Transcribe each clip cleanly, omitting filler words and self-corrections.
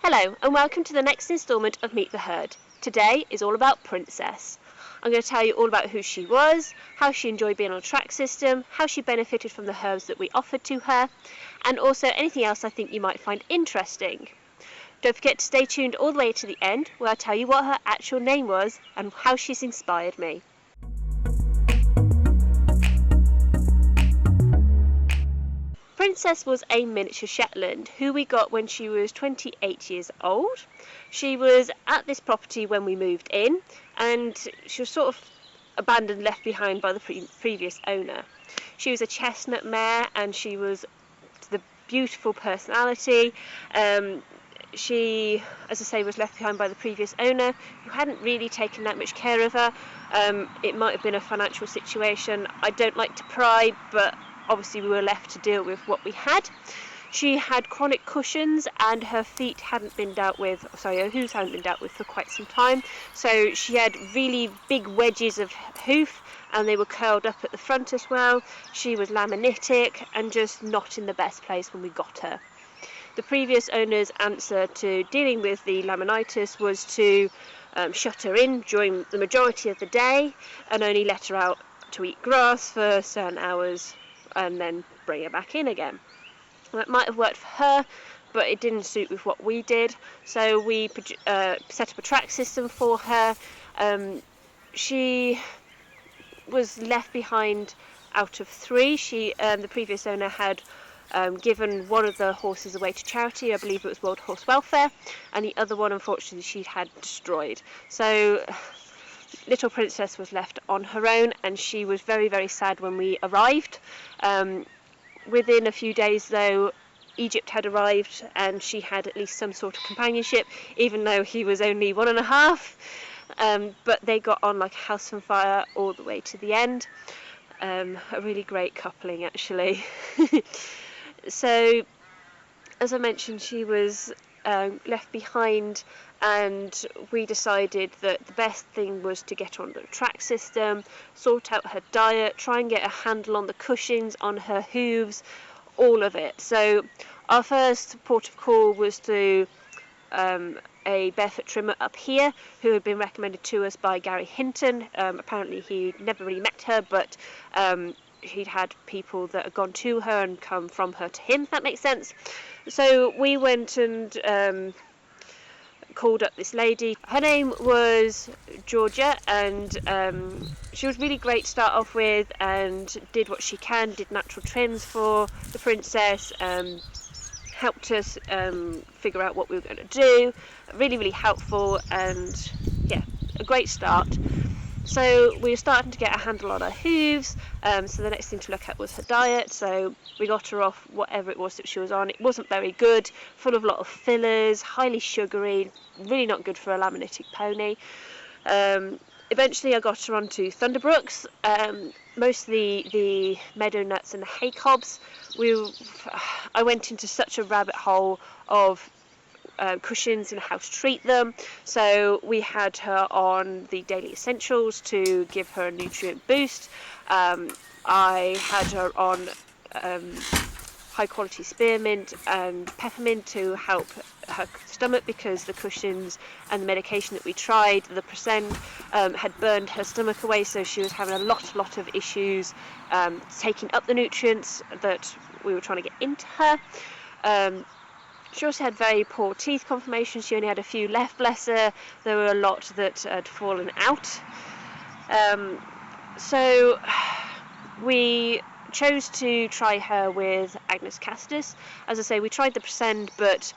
Hello and welcome to the next instalment of Meet the Herd. Today is all about Princess. I'm going to tell you all about who she was, how she enjoyed being on a track system, how she benefited from the herbs that we offered to her, and also anything else I think you might find interesting. Don't forget to stay tuned all the way to the end where I tell you what her actual name was and how she's inspired me. Princess was a miniature Shetland who we got when she was 28 years old. She was at this property when we moved in, and she was sort of abandoned, left behind by the previous owner. She was a chestnut mare and she was the beautiful personality. She, as I say, was left behind by the previous owner who hadn't really taken that much care of her. It might have been a financial situation. I don't like to pry, but obviously we were left to deal with what we had. She had chronic cushions and her feet hadn't been dealt with, her hooves hadn't been dealt with for quite some time. So she had really big wedges of hoof and they were curled up at the front as well. She was laminitic and just not in the best place when we got her. The previous owner's answer to dealing with the laminitis was to shut her in during the majority of the day and only let her out to eat grass for certain hours and then bring her back in again. That might have worked for her, but it didn't suit with what we did, so we set up a track system for her. She was left behind out of 3. The previous owner had given one of the horses away to charity. I believe it was World Horse Welfare, and the other one unfortunately she had destroyed. So little Princess was left on her own and she was very, very sad when we arrived. Within a few days though, Egypt had arrived and she had at least some sort of companionship, even though he was only 1.5. But they got on like a house on fire all the way to the end. A really great coupling actually. So as I mentioned, she was left behind, and we decided that the best thing was to get her on the track system, sort out her diet, try and get a handle on the cushions, on her hooves, all of it. So our first port of call was to a barefoot trimmer up here who had been recommended to us by Gary Hinton. Apparently he'd never really met her, but he'd had people that had gone to her and come from her to him, if that makes sense. So we went and called up this lady. Her name was Georgia, and she was really great to start off with and did what she can, did natural trims for the princess, helped us figure out what we were going to do. Really, really helpful, and yeah, a great start. So we were starting to get a handle on her hooves, so the next thing to look at was her diet. So we got her off whatever it was that she was on. It wasn't very good, full of a lot of fillers, highly sugary, really not good for a laminitic pony. Eventually I got her onto Thunderbrooks, mostly the meadow nuts and the hay cobs. I went into such a rabbit hole of cushions and how to treat them. So we had her on the daily essentials to give her a nutrient boost. I had her on high quality spearmint and peppermint to help her stomach, because the cushions and the medication that we tried, the percent, had burned her stomach away, so she was having a lot of issues taking up the nutrients that we were trying to get into her. She also had very poor teeth conformation. She only had a few left, bless her. There were a lot that had fallen out. So we chose to try her with Agnus Castus. As I say, we tried the Presend, but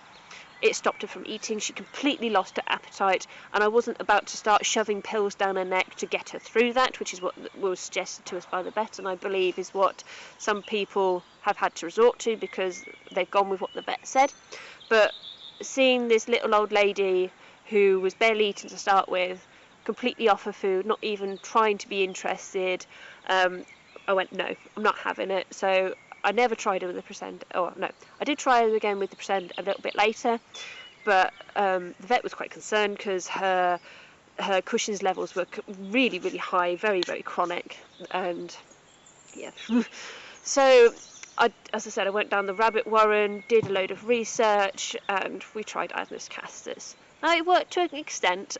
it stopped her from eating. She completely lost her appetite, and I wasn't about to start shoving pills down her neck to get her through that, which is what was suggested to us by the vet, and I believe is what some people have had to resort to because they've gone with what the vet said. But seeing this little old lady who was barely eating to start with, completely off her food, not even trying to be interested, I went, no, I'm not having it. So I never tried her with the Presend. Oh no, I did try her again with the Presend a little bit later, but the vet was quite concerned because her cushions levels were really high, very chronic, and yeah. So as I said, I went down the rabbit warren, did a load of research, and we tried Agnes casters. Now, it worked to an extent.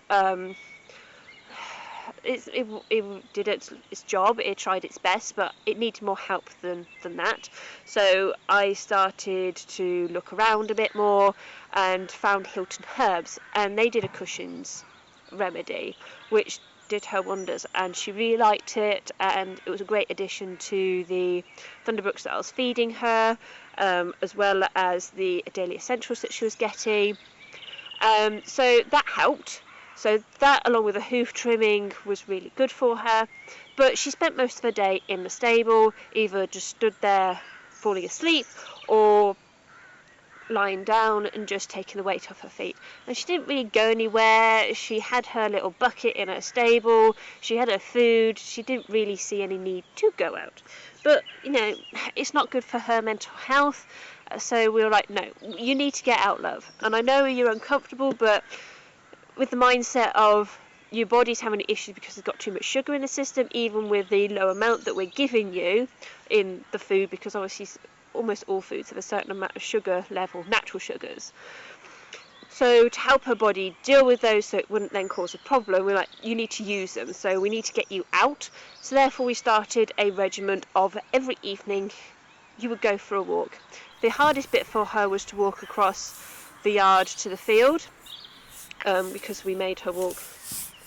It did its job, it tried its best, but it needed more help than that. So I started to look around a bit more and found Hilton Herbs, and they did a Cushing's remedy, which did her wonders, and she really liked it, and it was a great addition to the Thunderbrooks that I was feeding her, as well as the daily essentials that she was getting. So that helped. So that, along with the hoof trimming, was really good for her. But she spent most of her day in the stable, either just stood there falling asleep or lying down and just taking the weight off her feet. And she didn't really go anywhere. She had her little bucket in her stable. She had her food. She didn't really see any need to go out. But, you know, it's not good for her mental health. So we were like, no, you need to get out, love. And I know you're uncomfortable, but with the mindset of your body's having issues because it's got too much sugar in the system, even with the low amount that we're giving you in the food, because obviously almost all foods have a certain amount of sugar level, natural sugars. So to help her body deal with those so it wouldn't then cause a problem, we're like, you need to use them, so we need to get you out. So therefore we started a regimen of every evening you would go for a walk. The hardest bit for her was to walk across the yard to the field, because we made her walk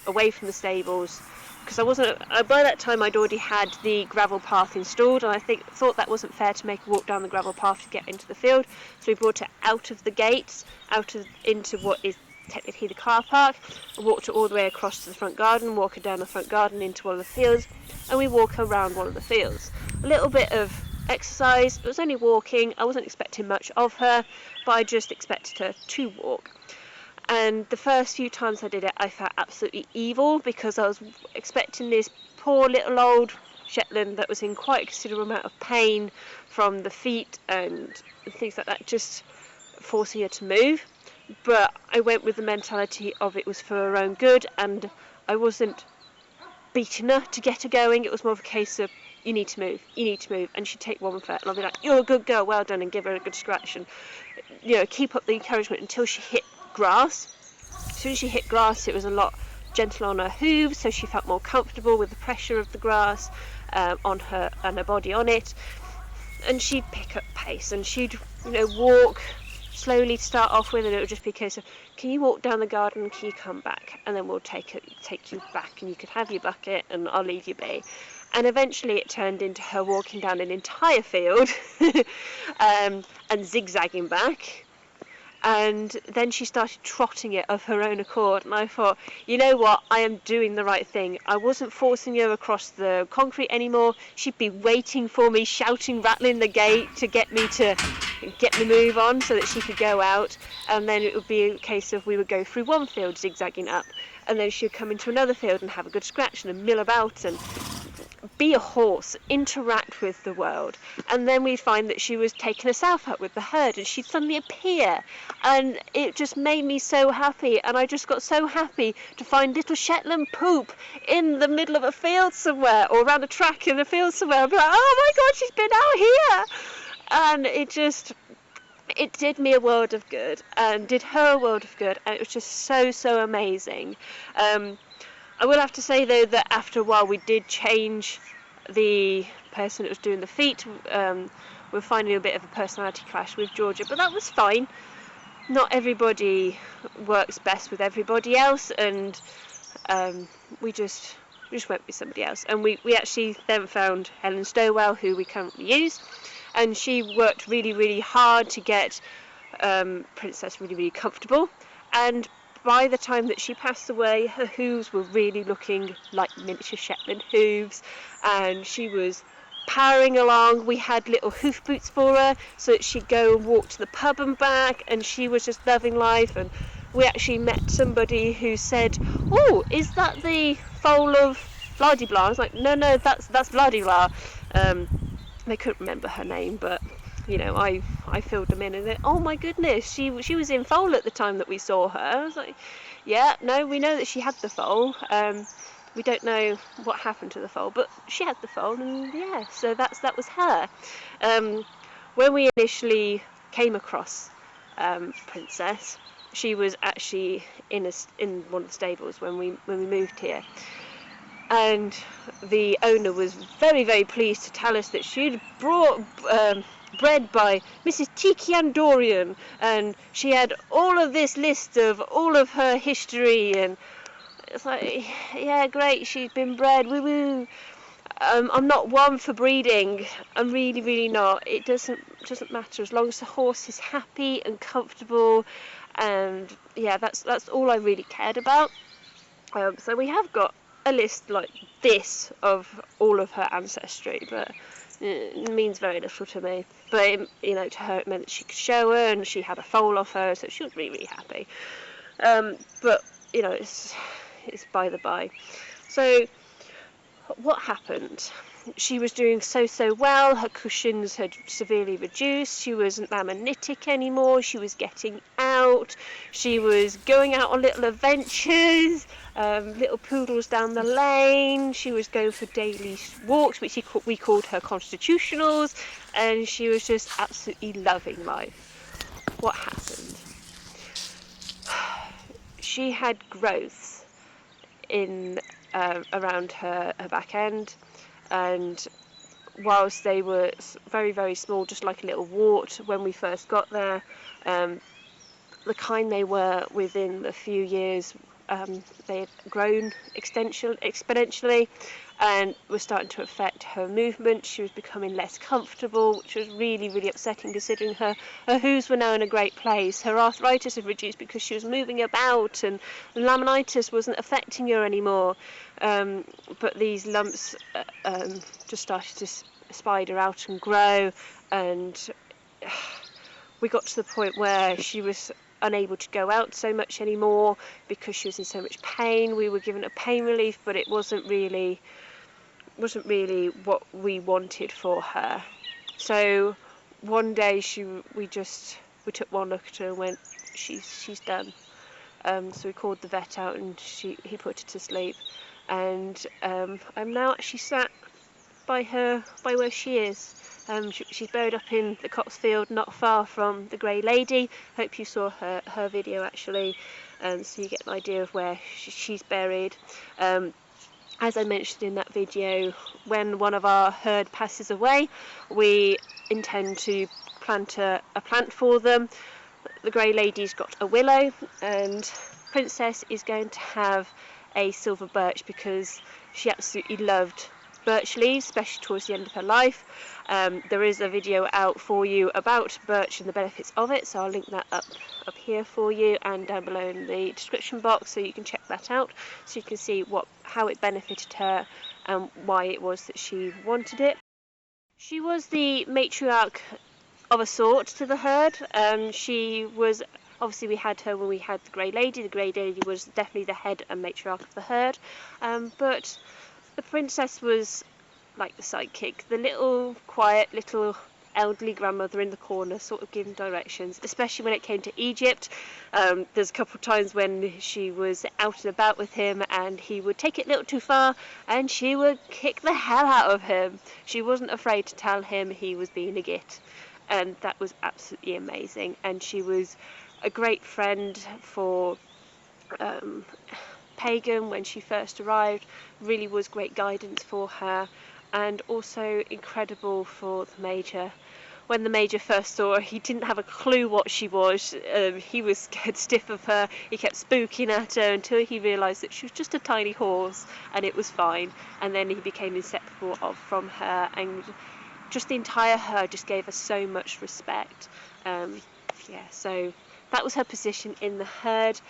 away from the stables, because I wasn't by that time I'd already had the gravel path installed, and I thought that wasn't fair to make her walk down the gravel path to get into the field. So we brought her out of the gates, into what is technically the car park, and walked her all the way across to the front garden, walk her down the front garden into one of the fields, and we walk her around one of the fields. A little bit of exercise. It was only walking. I wasn't expecting much of her, but I just expected her to walk. And the first few times I did it, I felt absolutely evil, because I was expecting this poor little old Shetland that was in quite a considerable amount of pain from the feet and things like that, just forcing her to move. But I went with the mentality of it was for her own good, and I wasn't beating her to get her going. It was more of a case of, you need to move, and she'd take one foot, and I'll be like, you're a good girl, well done, and give her a good scratch, and, you know, keep up the encouragement until she hit grass. As soon as she hit grass, it was a lot gentler on her hooves, so she felt more comfortable with the pressure of the grass on her and her body on it. And she'd pick up pace, and she'd, you know, walk slowly to start off with, and it would just be a case of, can you walk down the garden, can you come back, and then we'll take you back, and you could have your bucket, and I'll leave you be. And eventually it turned into her walking down an entire field and zigzagging back. And then she started trotting it of her own accord, and I thought, you know what, I am doing the right thing. I wasn't forcing her across the concrete anymore. She'd be waiting for me, shouting, rattling the gate to get me the move on so that she could go out. And then it would be a case of, we would go through one field zigzagging up, and then she'd come into another field and have a good scratch and mill about and be a horse, interact with the world. And then we find that she was taking herself up with the herd, and she'd suddenly appear, and it just made me so happy. And I just got so happy to find little Shetland poop in the middle of a field somewhere, or around a track in a field somewhere. I'd be like, oh my god, she's been out here. And it did me a world of good, and did her a world of good, and it was just so amazing. I will have to say, though, that after a while we did change the person that was doing the feet. We're finding a bit of a personality clash with Georgia, but that was fine. Not everybody works best with everybody else, and we just went with somebody else. And we actually then found Helen Stowell, who we currently use, and she worked really hard to get Princess really comfortable. And by the time that she passed away, her hooves were really looking like miniature Shetland hooves, and she was powering along. We had little hoof boots for her so that she'd go and walk to the pub and back, and she was just loving life. And we actually met somebody who said, oh, is that the foal of blah-de-blah? I was like, no, that's blah-de-blah. They couldn't remember her name, but you know, I filled them in, and then, oh my goodness, she was in foal at the time that we saw her. I was like, yeah, no, we know that she had the foal. We don't know what happened to the foal, but she had the foal, and yeah, so that was her. when we initially came across Princess, she was actually in one of the stables when we moved here, and the owner was very, very pleased to tell us that she'd brought bred by Mrs. Tiki Andorian, and she had all of this list of all of her history, and it's like, yeah, great, she's been bred, woo woo. I'm not one for breeding. I'm really, really not. It doesn't matter as long as the horse is happy and comfortable, and yeah, that's all I really cared about. So we have got a list like this of all of her ancestry, but it means very little to me. But to her it meant that she could show her, and she had a foal off her, so she was really, really happy. But it's by the by. So what happened? She was doing so well. Her cushions had severely reduced. She wasn't lamanitic anymore. She was getting out. She was going out on little adventures, little poodles down the lane. She was going for daily walks, which we called her constitutionals, and she was just absolutely loving life. What happened? She had growth in around her back end, and whilst they were very, very small, just like a little wart when we first got there, the kind they were within a few years, they had grown exponentially and were starting to affect her movement. She was becoming less comfortable, which was really, really upsetting, considering her hooves were now in a great place. Her arthritis had reduced because she was moving about, and laminitis wasn't affecting her anymore. But these lumps just started to spider out and grow, and we got to the point where she was unable to go out so much anymore because she was in so much pain. We were given a pain relief, but it wasn't really what we wanted for her. So one day we took one look at her and went, she's done. So we called the vet out, and he put her to sleep, and I'm now actually sat by where she is. She's buried up in the Cotsfield, not far from the Grey Lady. Hope you saw her video actually, so you get an idea of where she's buried. As I mentioned in that video, when one of our herd passes away, we intend to plant a plant for them. The Grey Lady's got a willow, and Princess is going to have a silver birch because she absolutely loved birch leaves, especially towards the end of her life. There is a video out for you about birch and the benefits of it, so I'll link that up here for you and down below in the description box, so you can check that out, so you can see how it benefited her and why it was that she wanted it. She was the matriarch of a sort to the herd. She was, obviously we had her when we had the Grey Lady. The Grey Lady was definitely the head and matriarch of the herd, but the Princess was like the sidekick, the little quiet little elderly grandmother in the corner, sort of giving directions, especially when it came to Egypt. There's a couple of times when she was out and about with him and he would take it a little too far and she would kick the hell out of him. She wasn't afraid to tell him he was being a git, and that was absolutely amazing. And she was a great friend for Pagan when she first arrived, really was great guidance for her, and also incredible for the Major. When the Major first saw her, he didn't have a clue what she was. He was scared stiff of her. He kept spooking at her until he realised that she was just a tiny horse and it was fine. And then he became inseparable from her, and just the entire herd just gave her so much respect. So that was her position in the herd.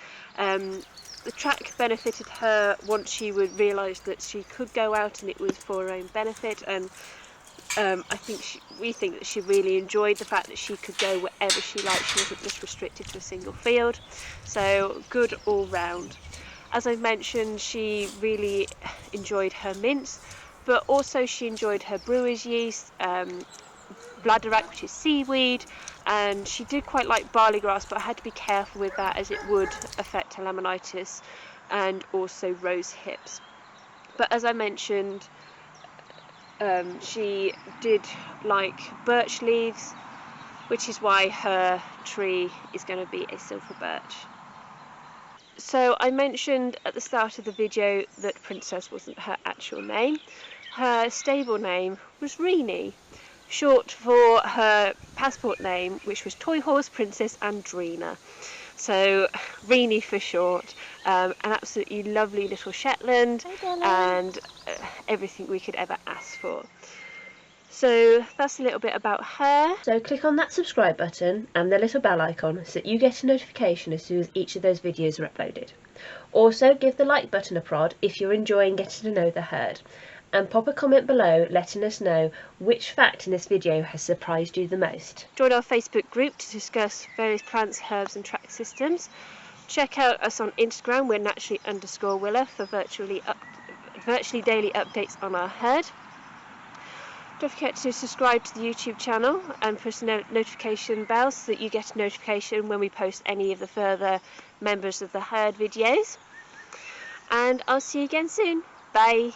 The track benefited her once she would realise that she could go out and it was for her own benefit, and we think that she really enjoyed the fact that she could go wherever she liked. She wasn't just restricted to a single field, so good all round. As I mentioned, she really enjoyed her mince, but also she enjoyed her brewer's yeast, bladderwrack, which is seaweed, and she did quite like barley grass, but I had to be careful with that as it would affect her laminitis, and also rose hips. But as I mentioned, she did like birch leaves, which is why her tree is going to be a silver birch. So I mentioned at the start of the video that Princess wasn't her actual name. Her stable name was Reenie, short for her passport name, which was Toy Horse Princess Andrina. So Reenie for short. An absolutely lovely little Shetland, and everything we could ever ask for. So that's a little bit about her. So click on that subscribe button and the little bell icon so that you get a notification as soon as each of those videos are uploaded. Also give the like button a prod if you're enjoying getting to know the herd, and pop a comment below letting us know which fact in this video has surprised you the most. Join our Facebook group to discuss various plants, herbs and track systems. Check out us on Instagram, we're naturally_Wilor, for virtually daily updates on our herd. Don't forget to subscribe to the YouTube channel and press the notification bell so that you get a notification when we post any of the further members of the herd videos. And I'll see you again soon. Bye.